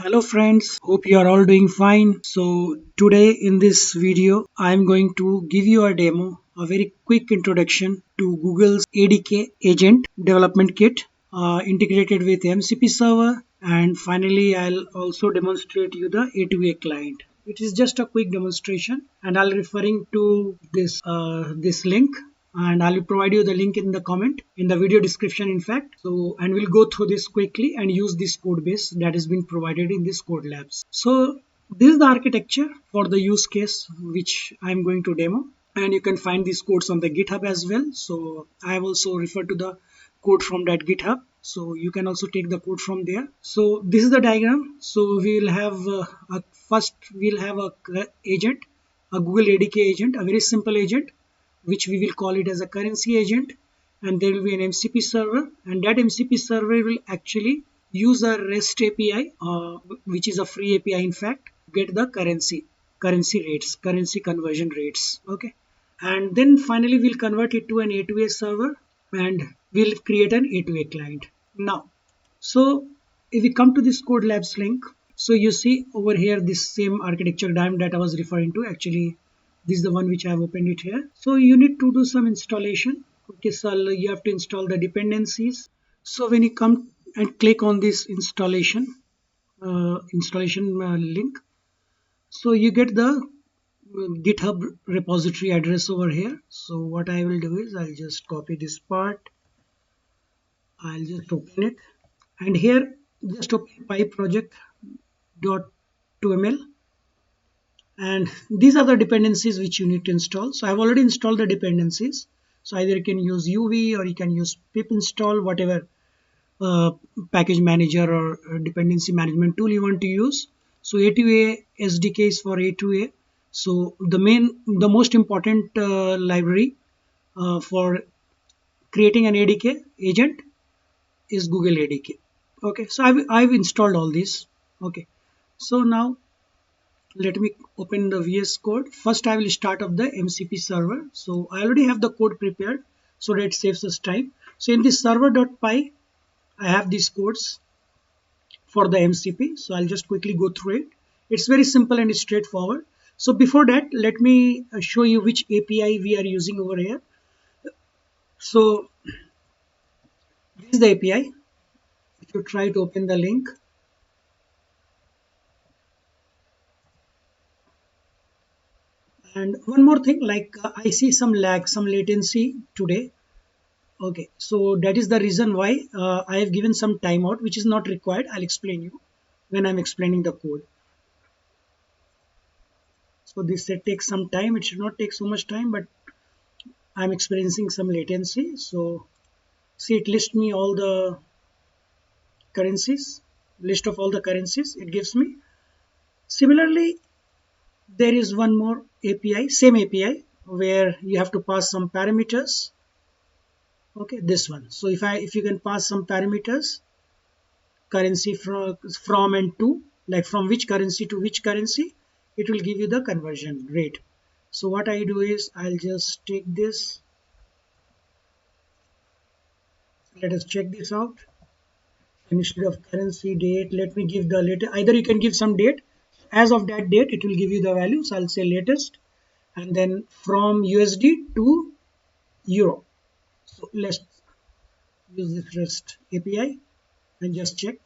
Hello friends, hope you are all doing fine. So today in this video I am going to give you a demo, a very quick introduction to Google's ADK agent development kit integrated with MCP server, and finally I'll also demonstrate you the A2A client. It is just a quick demonstration and I'll referring to this link, and I'll provide you the link in the comment in the video description in fact. So and we'll go through this quickly and use this code base that has been provided in this code labs. So this is the architecture for the use case which I'm going to demo, and you can find these codes on the GitHub as well. So I have also referred to the code from that GitHub, so you can also take the code from there. So this is the diagram. So we will have we'll have a agent, a Google ADK agent, a very simple agent which we will call it as a currency agent, and there will be an MCP server, and that MCP server will actually use a REST API, which is a free API in fact, get the currency rates, currency conversion rates. Okay, and then finally we'll convert it to an A2A server and we'll create an A2A client. Now, so if we come to this code labs link, so you see over here this same architecture diagram that I was referring to. Actually, this is the one which I have opened it here. So you need to do some installation. Okay, so you have to install the dependencies. So when you come and click on this installation link, so you get the GitHub repository address over here. So what I will do is I'll just copy this part. I'll just open it, and here just open pipe.project.ml, and these are the dependencies which you need to install. So I've already installed the dependencies. So either you can use UV or you can use pip install, whatever package manager or dependency management tool you want to use. So A2A SDK is for A2A. So the most important library for creating an ADK agent is Google ADK. Okay, so I've installed all these. Okay, so now let me open the VS code. First I will start up the MCP server. So I already have the code prepared, so that saves us time. So in this server.py I have these codes for the MCP. So I'll just quickly go through it. It's very simple and straightforward. So before that, let me show you which API we are using over here. So this is the API. If you try to open the link, and one more thing, like I see some lag, some latency today. Okay, so that is the reason why I have given some timeout, which is not required. I'll explain you when I'm explaining the code. So this takes some time. It should not take so much time, but I'm experiencing some latency. So see, it lists me all the currencies, list of all the currencies it gives me. Similarly, there is one more API, same API, where you have to pass some parameters. Okay, this one. So if you can pass some parameters, currency from and to, like from which currency to which currency, it will give you the conversion rate. So what I do is I'll just take this. Let us check this out. Instead of currency date, let me give the latest. Either you can give some date, as of that date it will give you the value. So I'll say latest, and then from USD to euro. So let's use this REST API and just check.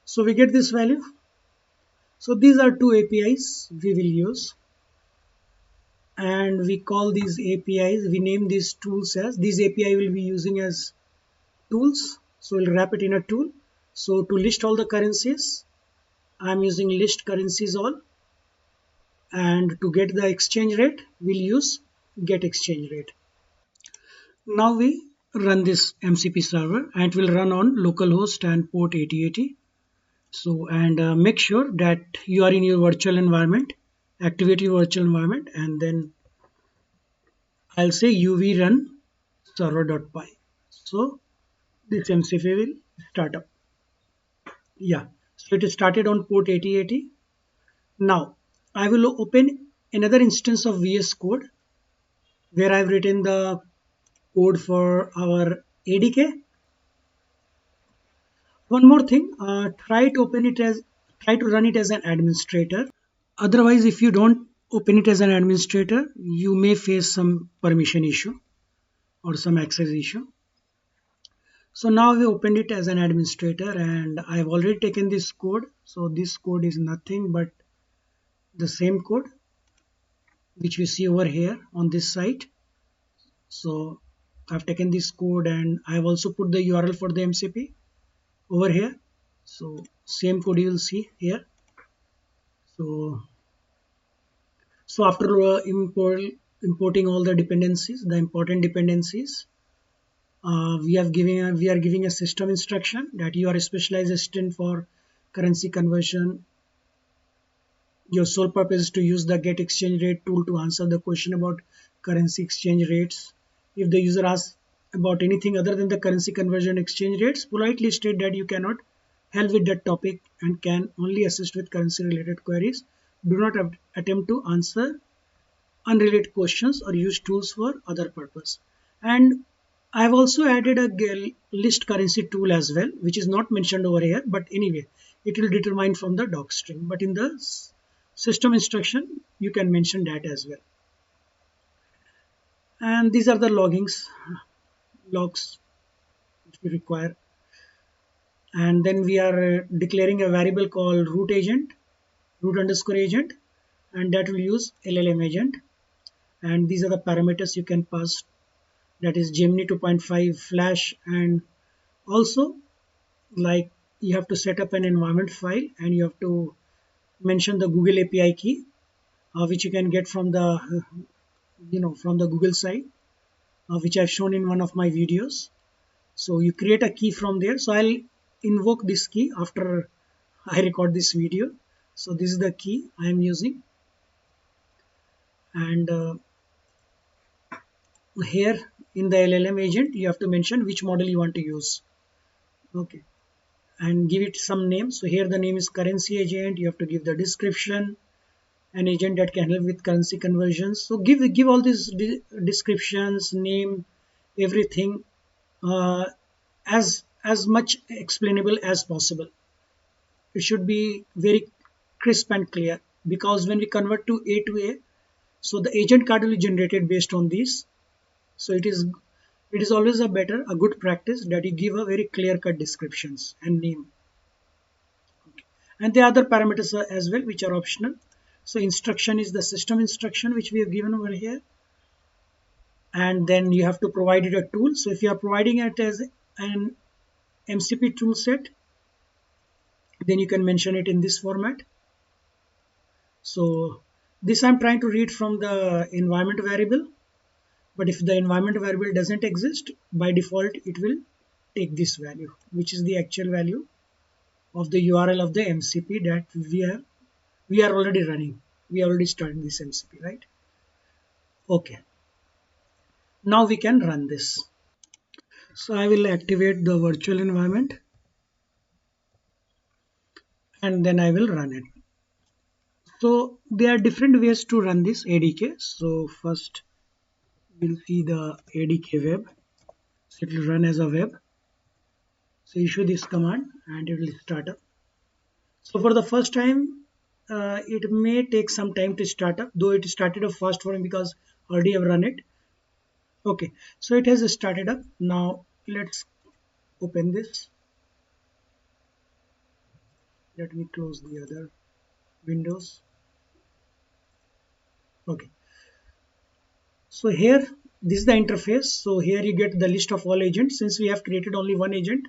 So we get this value. So these are two APIs we will use, and we call these APIs, we name these tools as, these API will be using as tools. So we'll wrap it in a tool. So to list all the currencies, I'm using list currencies all, and to get the exchange rate we'll use get exchange rate. Now we run this MCP server, and it will run on localhost and port 8080. So and make sure that you are in your virtual environment, activate your virtual environment, and then I'll say uv run server.py. So this MCP will start up. Yeah, so it is started on port 8080. Now I will open another instance of VS Code where I've written the code for our ADK. One more thing, try to run it as an administrator. Otherwise, if you don't open it as an administrator, you may face some permission issue or some access issue. So now we opened it as an administrator and I've already taken this code. So this code is nothing but the same code which we see over here on this site. So I've taken this code and I've also put the URL for the MCP over here. So same code you will see here. So after importing all the dependencies, the important dependencies, we are giving a system instruction that you are a specialized assistant for currency conversion. Your sole purpose is to use the get exchange rate tool to answer the question about currency exchange rates. If the user asks about anything other than the currency conversion exchange rates, politely state that you cannot help with that topic and can only assist with currency related queries. Do not attempt to answer unrelated questions or use tools for other purpose. And I've also added a list currency tool as well, which is not mentioned over here, but anyway, it will determine from the doc string. But in the system instruction, you can mention that as well. And these are the logs which we require. And then we are declaring a variable called root underscore agent, and that will use LLM agent. And these are the parameters you can pass, that is Gemini 2.5 Flash, and also like you have to set up an environment file and you have to mention the Google API key, which you can get from the from the Google site, which I've shown in one of my videos. So you create a key from there. So I'll invoke this key after I record this video. So this is the key I am using, and here in the LLM agent you have to mention which model you want to use. Okay, and give it some name. So here the name is currency agent. You have to give the description, an agent that can help with currency conversions. So give all these descriptions, name, everything, as much explainable as possible. It should be very crisp and clear, because when we convert to A2A, so the agent card will be generated based on these. So it is always a good practice that you give a very clear cut descriptions and name. And the other parameters are as well, which are optional. So instruction is the system instruction which we have given over here, and then you have to provide it a tool. So if you are providing it as an MCP tool set, then you can mention it in this format. So this I'm trying to read from the environment variable, but if the environment variable doesn't exist, by default it will take this value, which is the actual value of the URL of the MCP that we are already running. We already started this MCP, right? Okay, now we can run this. So I will activate the virtual environment and then I will run it. So there are different ways to run this ADK. So first we'll see the ADK web. So it will run as a web. So issue this command and it will start up. So for the first time, it may take some time to start up, though it started up fast for me because already I've run it. Okay, so it has started up. Now let's open this. Let me close the other windows. Okay, so here this is the interface. So here you get the list of all agents. Since we have created only one agent,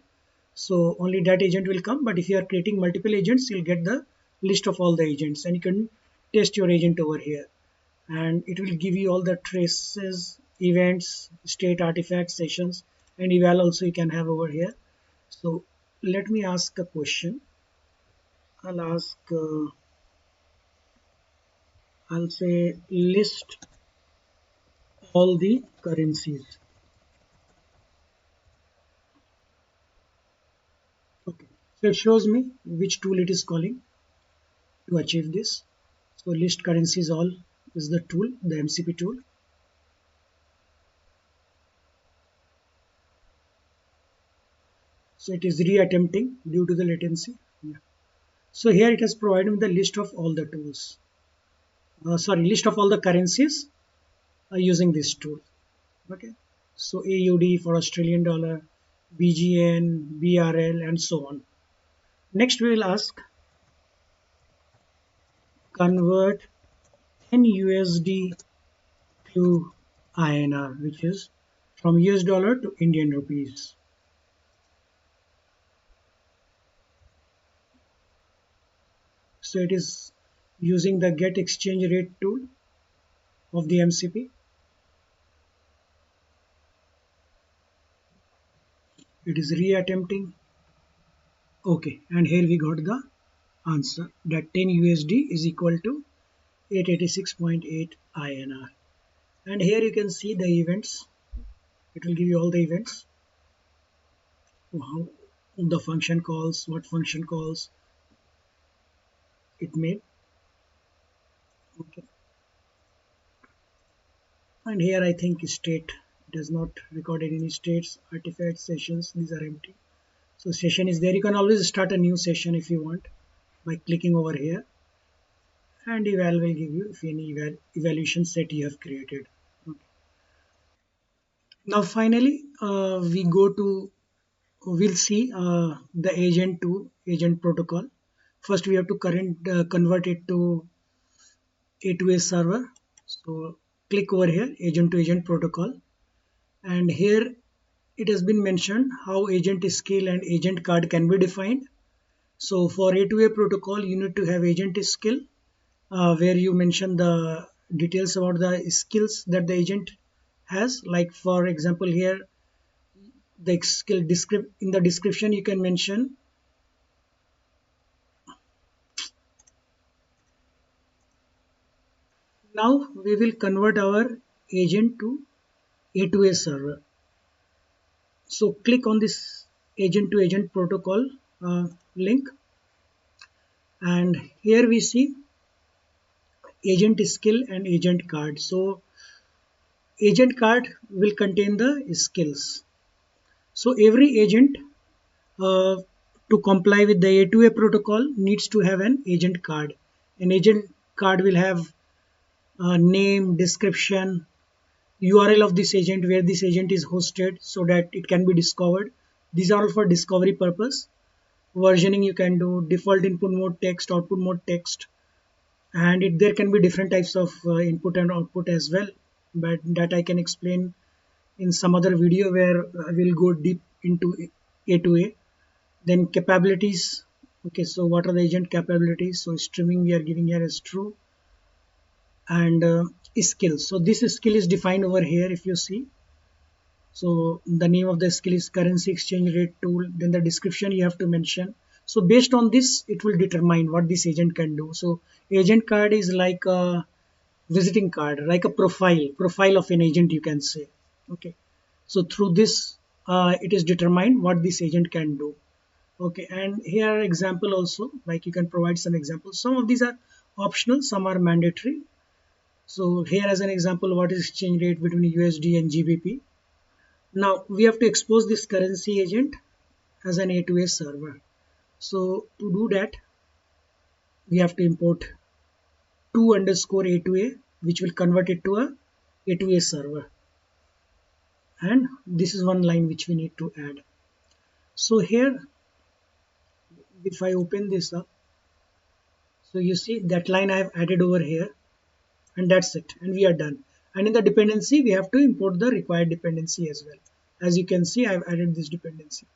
so only that agent will come. But if you are creating multiple agents, you'll get the list of all the agents and you can test your agent over here, and it will give you all the traces, events, state, artifacts, sessions, and eval also you can have over here. So let me ask a question. I'll say list all the currencies. Okay, so it shows me which tool it is calling to achieve this. So list currencies all is the tool, the MCP tool. So it is reattempting due to the latency. Yeah. So here it has provided me the list of all the tools. List of all the currencies using this tool. Okay. So AUD for Australian dollar, BGN, BRL, and so on. Next, we will ask convert in USD to INR, which is from US dollar to Indian rupees. So it is using the get exchange rate tool of the MCP. It is reattempting. Okay, and here we got the answer that 10 USD is equal to 886.8 INR. And here you can see the events. It will give you all the events, how the function calls, what function calls it made. Okay. And here I think state, it has not recorded any states, artifacts, sessions, these are empty. So session is there. You can always start a new session if you want by clicking over here, and eval will give you if any evaluation set you have created. Okay. Now finally we'll see the agent to agent protocol. First we have to convert it to A2A server. So click over here, agent to agent protocol, and here it has been mentioned how agent skill and agent card can be defined. So for A2A protocol, you need to have agent skill, where you mention the details about the skills that the agent has. Like for example, here the skill in the description you can mention. Now we will convert our agent to A2A server. So click on this agent to agent protocol link, and here we see agent skill and agent card. So agent card will contain the skills. So every agent uh, to comply with the A2A protocol needs to have an agent card. An agent card will have name, description, URL of this agent, where this agent is hosted so that it can be discovered. These are all for discovery purpose. Versioning you can do, default input mode text, output mode text, and there can be different types of input and output as well, but that I can explain in some other video where I will go deep into A2A. Then capabilities. Okay, so what are the agent capabilities? So streaming we are giving here as true, and skills. So this skill is defined over here if you see. So the name of the skill is currency exchange rate tool. Then the description you have to mention. So based on this, it will determine what this agent can do. So agent card is like a visiting card, like a profile of an agent, you can say. Okay. So through this, it is determined what this agent can do. Okay, and here are example also, like you can provide some examples. Some of these are optional, some are mandatory. So here as an example, what is exchange rate between USD and GBP? Now we have to expose this currency agent as an A2A server. So to do that, we have to import 2 underscore A2A, which will convert it to a A2A server. And this is one line which we need to add. So here, if I open this up, so you see that line I have added over here, and that's it, and we are done. And in the dependency, we have to import the required dependency as well. As you can see, I've added this dependency.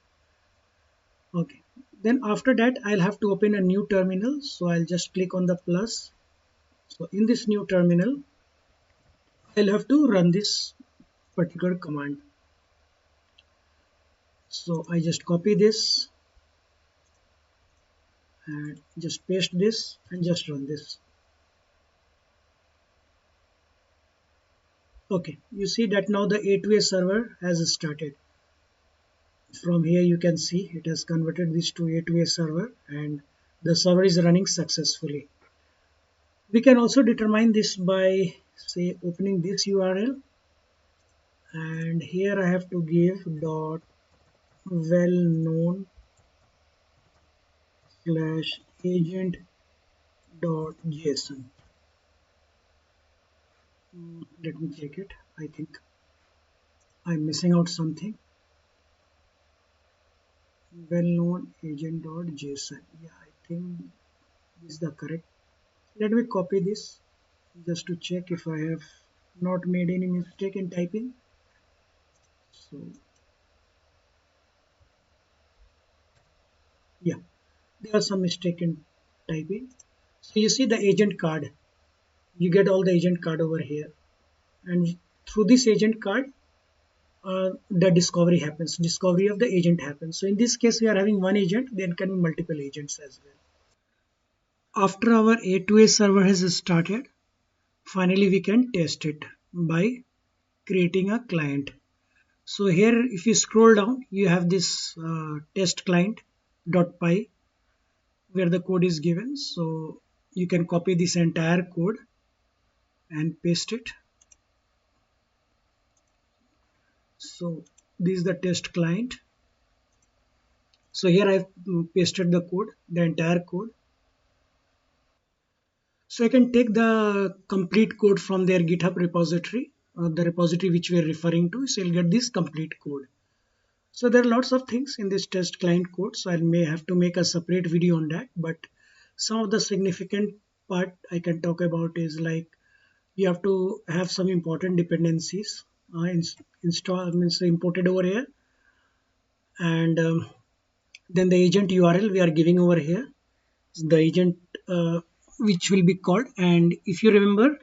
Okay, then after that I'll have to open a new terminal, so I'll just click on the plus. So in this new terminal, I'll have to run this particular command. So I just copy this and just paste this and just run this. Okay, you see that now the A2A server has started. From here you can see it has converted this to A2A server, and the server is running successfully. We can also determine this by, say, opening this URL, and here I have to give well known slash agent dot json. Let me check it. I think I'm missing out something. Well known agent dot json. Yeah, I think this is the correct. Let me copy this just to check if I have not made any mistake in typing. So yeah, there are some mistake in typing. So you see the agent card. You get all the agent card over here, and through this agent card, the discovery happens. Discovery of the agent happens. So in this case, we are having one agent. Then can be multiple agents as well. After our A2A server has started, finally we can test it by creating a client. So here, if you scroll down, you have this test client .py where the code is given. So you can copy this entire code and paste it. So this is the test client. So here I've pasted the code, the entire code. So I can take the complete code from their GitHub repository, the repository which we are referring to. So I'll get this complete code. So there are lots of things in this test client code. So I may have to make a separate video on that. But some of the significant part I can talk about is like you have to have some important dependencies install means imported over here, and then the agent URL we are giving over here, the agent which will be called. And if you remember,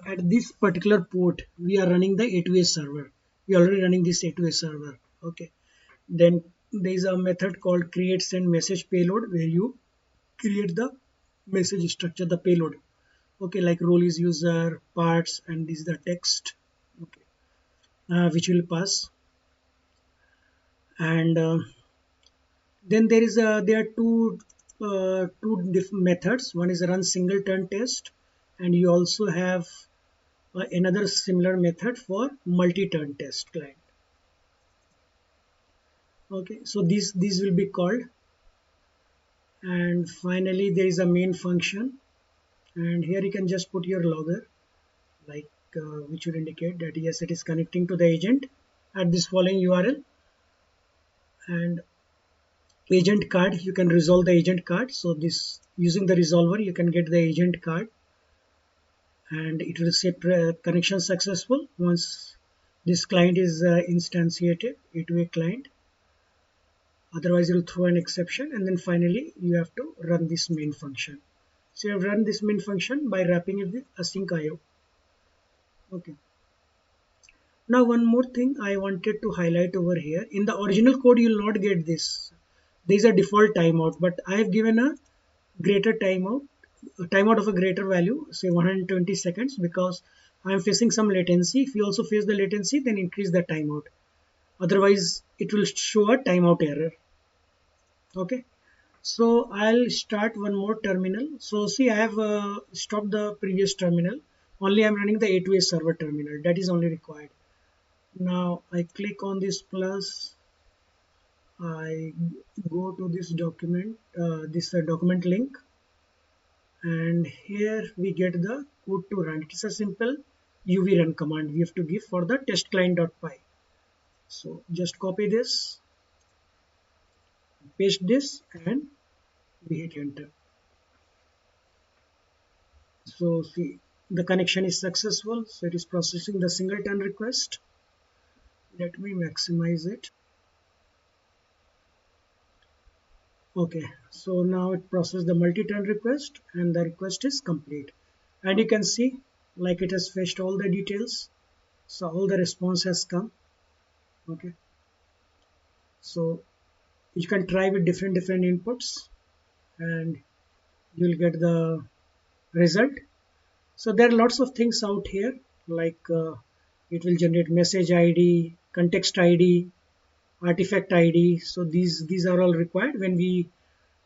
at this particular port we are running the A2A server. We are already running this A2A server. Okay, then there is a method called create send message payload where you create the message structure, the payload. Okay, like role is user parts, and this is the text. Okay, which will pass. And then there are two different methods. One is run single turn test, and you also have another similar method for multi-turn test client. Okay, so these will be called. And finally there is a main function, and here you can just put your logger, like which would indicate that yes, it is connecting to the agent at this following URL. And agent card, you can resolve the agent card. So this, using the resolver, you can get the agent card, and it will say connection successful once this client is instantiated into a client. Otherwise it will throw an exception, and then finally you have to run this main function. So you have run this main function by wrapping it with async IO. Okay, now one more thing I wanted to highlight over here. In the original code you will not get this. There is a default timeout, but I have given a greater timeout, a timeout of a greater value, say 120 seconds, because I am facing some latency. If you also face the latency, then increase the timeout. Otherwise it will show a timeout error. Okay, so I'll start one more terminal. So see, I have stopped the previous terminal. Only I'm running the A2A server terminal. That is only required. Now I click on this plus. I go to this document, this document link, and here we get the code to run. It is a simple UV run command we have to give for the test client.py. So just copy this, paste this, and we hit enter. So see, the connection is successful. So it is processing the singleton request. Let me maximize it. Okay, so now it processed the multi-turn request, and the request is complete. And you can see, like, it has fetched all the details. So all the response has come. Okay, so you can try with different inputs, and you'll get the result. So there are lots of things out here, like it will generate message ID, context ID, artifact ID. So these are all required when we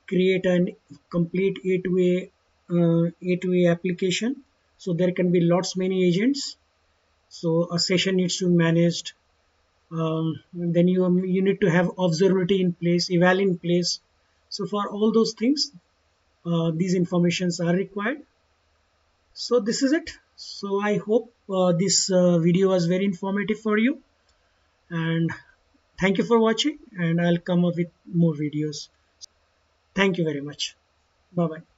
create an complete A2A application. So there can be lots many agents. So a session needs to be managed. Then you need to have observability in place, eval in place. So for all those things, these informations are required. So this is it. So I hope this video was very informative for you, and thank you for watching, and I'll come up with more videos. Thank you very much. Bye bye.